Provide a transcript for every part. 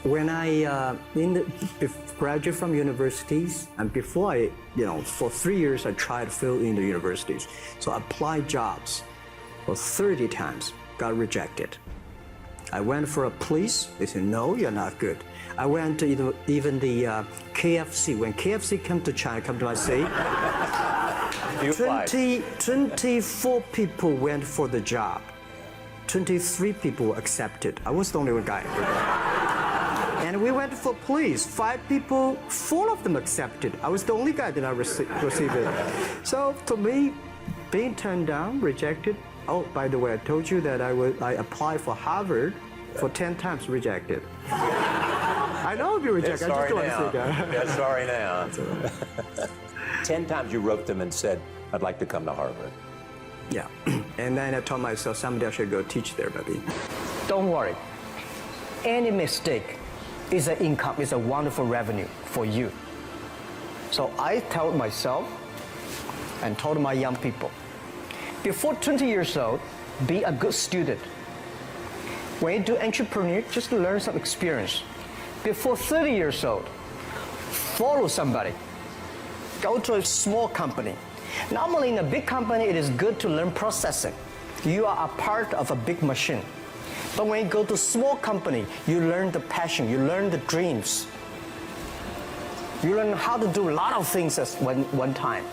When I graduated from universities, and before for 3 years I tried to fill in the universities. So I applied jobs for 30 times, got rejected. I went for a police, they said, no, you're not good. I went to even the KFC. When KFC come to China, come to my city, 24 people went for the job. 23 people were accepted. I was the only one guy. And we went for police. 5 people, 4 of them accepted. I was the only guy that I received it. So to me, being turned down, rejected. Oh, by the way, I told you that I applied for Harvard for 10 times, rejected. I know I'll be rejected. I just don't want to say that. Yeah, sorry now. 10 times you wrote them and said, I'd like to come to Harvard. Yeah. And then I told myself, someday I should go teach there, baby. Don't worry. Any mistake is an income, is a wonderful revenue for you. So I told myself and told my young people, before 20 years old, be a good student. When you do entrepreneur, just learn some experience. Before 30 years old, follow somebody. Go to a small company. Normally in a big company, it is good to learn processing. You are a part of a big machine. But when you go to a small company, you learn the passion, you learn the dreams. You learn how to do a lot of things at one time.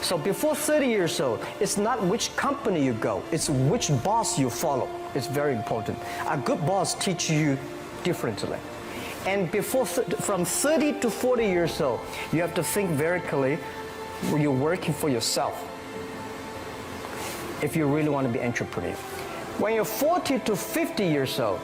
So before 30 years old, it's not which company you go, it's which boss you follow. It's very important. A good boss teaches you differently. And from 30 to 40 years old, you have to think very clearly when you're working for yourself, if you really want to be an entrepreneur. When you're 40 to 50 years old,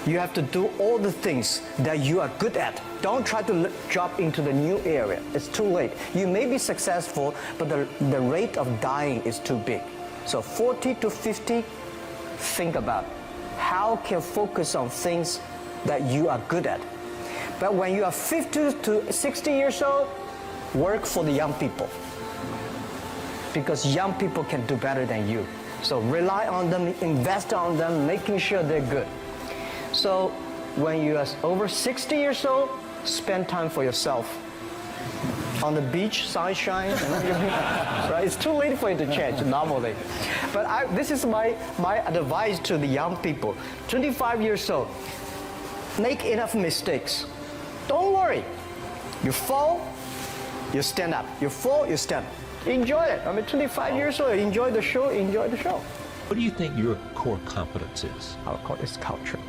you have to do all the things that you are good at. Don't try to jump into the new area. It's too late. You may be successful, but the rate of dying is too big. So 40 to 50, think about how can focus on things that you are good at. But when you are 50 to 60 years old, work for the young people. Because young people can do better than you. So rely on them, invest on them, making sure they're good. So when you are over 60 years old, spend time for yourself. On the beach, sunshine, right? It's too late for you to change normally. But this is my advice to the young people. 25 years old, make enough mistakes. Don't worry. You fall, you stand up. You fall, you stand up. Enjoy it. I mean, 25 years old, enjoy the show, enjoy the show. What do you think your core competence is? Our core is culture.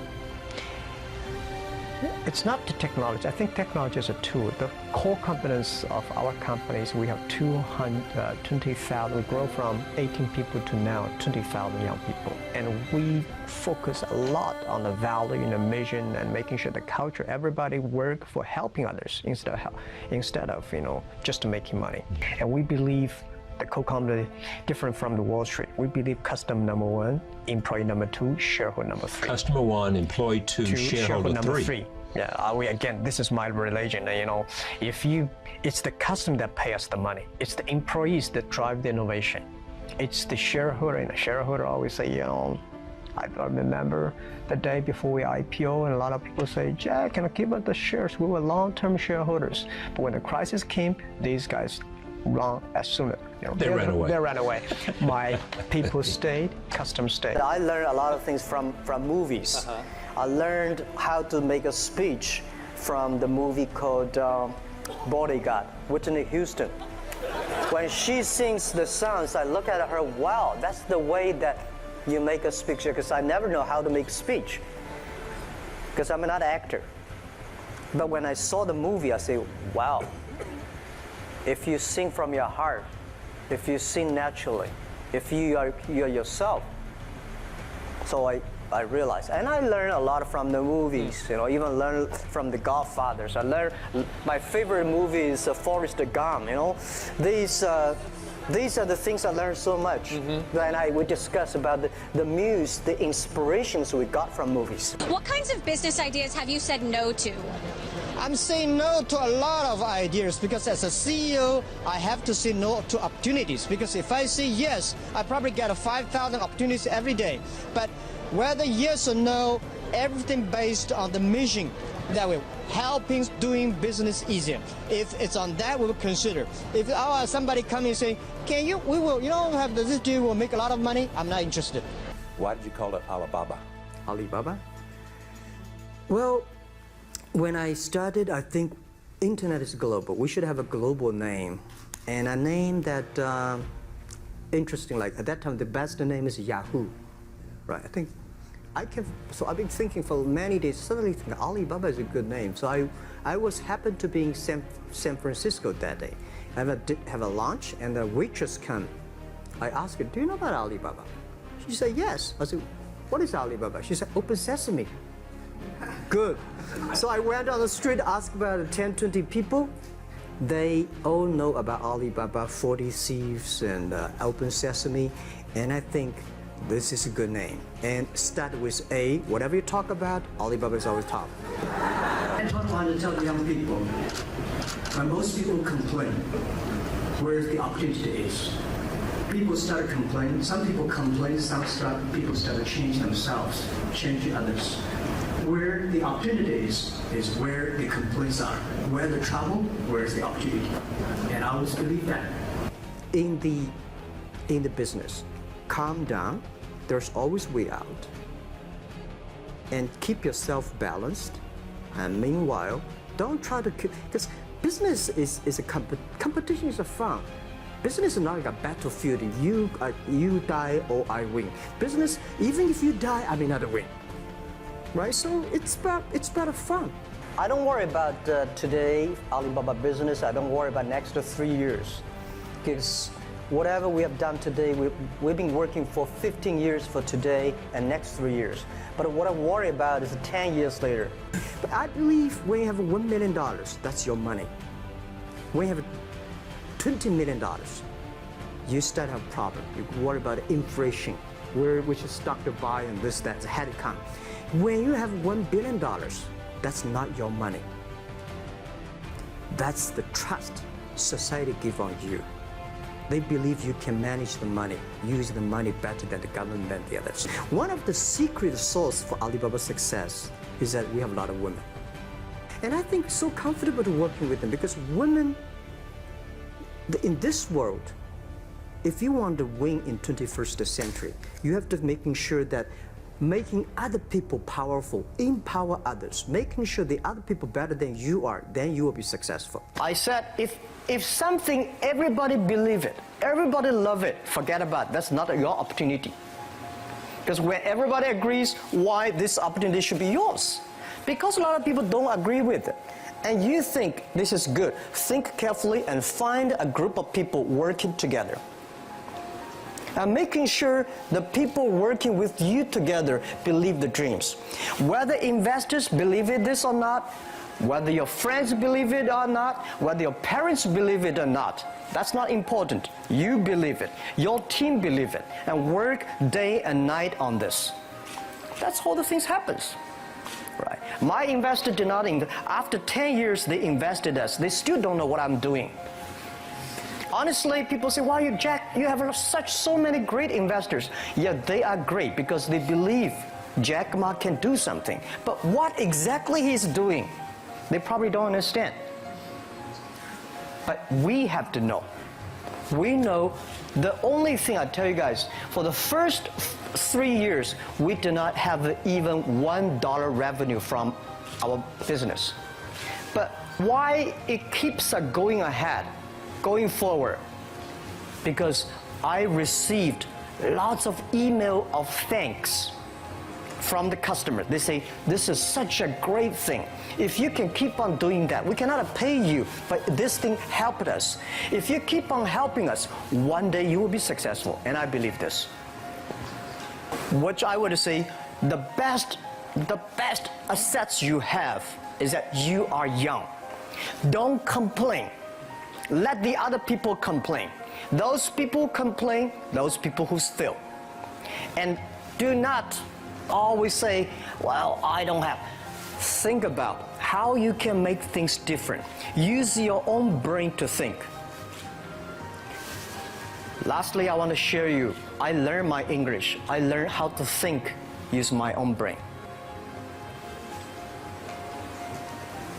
It's not the technology. I think technology is a tool. The core competence of our companies, we have 20,000. We grow from 18 people to now 20,000 young people. And we focus a lot on the value and the mission and making sure the culture, everybody work for helping others instead of just making money. And we believe the co-company different from the Wall Street. We believe customer number 1, employee number 2, shareholder number 3. Customer 1, employee 2, shareholder number 3. 3. Yeah, again, this is my religion. It's the customer that pay us the money. It's the employees that drive the innovation. It's the shareholder, and the shareholder always say, I remember the day before we IPO, and a lot of people say, Jack, can I give us the shares? We were long-term shareholders. But when the crisis came, these guys run as soon as they ran away. They ran away. My people stayed, customers stayed. I learned a lot of things from movies. I learned how to make a speech from the movie called Bodyguard, Whitney Houston. When she sings the songs, I look at her, wow, that's the way that you make a speech, because I never know how to make speech, because I'm not an actor. But when I saw the movie, I say, wow, if you sing from your heart, if you sing naturally, if you're yourself. So I realized, and I learned a lot from the movies, even learned from the Godfathers. I learned, my favorite movie is Forrest Gump, These are the things I learned so much. Then we discuss about the muse, the inspirations we got from movies. What kinds of business ideas have you said no to? I'm saying no to a lot of ideas because as a CEO, I have to say no to opportunities, because if I say yes, I probably get 5,000 opportunities every day. But whether yes or no, everything based on the mission that we're helping doing business easier. If it's on that, we will consider. If somebody coming and saying, can you, we will, have this deal, will make a lot of money, I'm not interested. Why did you call it Alibaba? Alibaba? Well, when I started, I think internet is global. We should have a global name. And a name that, interesting, like at that time, the best name is Yahoo, right? So I've been thinking for many days, suddenly think Alibaba is a good name. So I was happened to be in San Francisco that day. I have a lunch, and the waitress come. I asked her, do you know about Alibaba? She said, yes. I said, what is Alibaba? She said, Open Sesame. Good. So I went on the street, asked about 10, 20 people. They all know about Alibaba, 40 Thieves, and Open Sesame. And I think this is a good name. And start with A, whatever you talk about, Alibaba is always top. I don't want to tell young people, when most people complain, where the opportunity is. People start complaining, some people complain, people start to change themselves, change others. Where the opportunity is where the complaints are. Where the trouble, where's the opportunity. And I always believe that. In the business, calm down, there's always way out. And keep yourself balanced. And meanwhile, don't try to, because business is a competition is a fun. Business is not like a battlefield. You die or I win. Business, even if you die, I may not win. Right? So it's about fun. I don't worry about today, Alibaba business. I don't worry about next 3 years. Because whatever we have done today, we've been working for 15 years for today and next 3 years. But what I worry about is 10 years later. But I believe when you have $1 million, that's your money. When you have $20 million, you start to have a problem. You worry about inflation, which is stock to buy and this, that, had it come. When you have $1 billion, that's not your money. That's the trust society gives on you. They believe you can manage the money, use the money better than the government and the others. One of the secret source for Alibaba's success is that we have a lot of women. And I think it's so comfortable to working with them because women, in this world, if you want to win in 21st century, you have to making sure that making other people powerful, empower others, making sure the other people better than you are, then you will be successful. I said, if something, everybody believe it, everybody love it, forget about it. That's not your opportunity. Because when everybody agrees, why this opportunity should be yours? Because a lot of people don't agree with it. And you think this is good, think carefully and find a group of people working together. And making sure the people working with you together believe the dreams. Whether investors believe it this or not, whether your friends believe it or not, whether your parents believe it or not, that's not important. You believe it, your team believe it, and work day and night on this. That's how the things happens. Right. My investor did not, after 10 years they invested us, they still don't know what I'm doing. Honestly, people say, "Why you, Jack? You have so many great investors." Yeah, they are great because they believe Jack Ma can do something. But what exactly he's doing, they probably don't understand. But we have to know. We know the only thing I tell you guys, for the first 3 years, we did not have even $1 revenue from our business. But why it keeps us going ahead, going forward? Because I received lots of email of thanks from the customer. They say, "This is such a great thing. If you can keep on doing that, we cannot pay you, but this thing helped us. If you keep on helping us, one day you will be successful." And I believe this. Which I would say, the best assets you have is that you are young. Don't complain. Let the other people complain. Those people complain, those people who steal. And do not always say, "Well, I don't have." Think about how you can make things different. Use your own brain to think. Lastly, I want to share you, I learned my English. I learned how to think, use my own brain.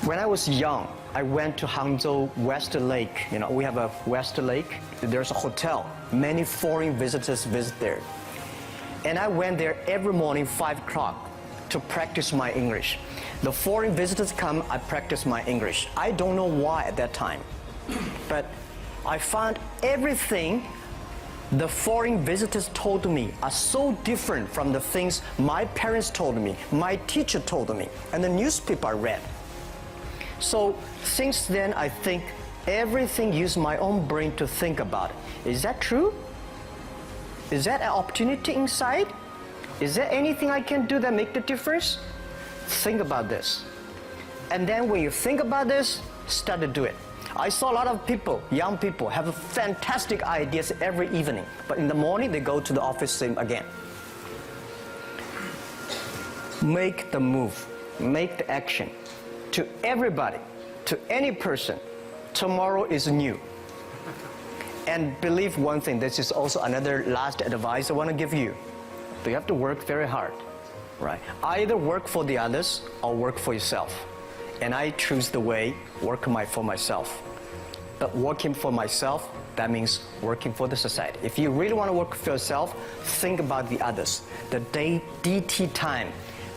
When I was young, I went to Hangzhou West Lake. You know, we have a West Lake. There's a hotel. Many foreign visitors visit there. And I went there every morning, 5 o'clock, to practice my English. The foreign visitors come, I practice my English. I don't know why at that time, but I found everything the foreign visitors told me are so different from the things my parents told me, my teacher told me, and the newspaper I read. So since then, I think everything use my own brain to think about it. Is that true? Is that an opportunity inside? Is there anything I can do that make the difference? Think about this. And then when you think about this, start to do it. I saw a lot of people, young people, have fantastic ideas every evening, but in the morning they go to the office same again. Make the move, make the action. To everybody, to any person, tomorrow is new. And believe one thing, this is also another last advice I want to give you. You have to work very hard, right? Either work for the others or work for yourself. And I choose the way, work for myself. But working for myself, that means working for the society. If you really want to work for yourself, think about the others. The DT time,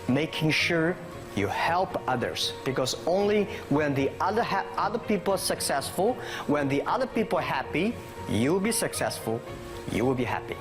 making sure you help others, because only when the other people are successful, when the other people are happy, you will be successful, you will be happy.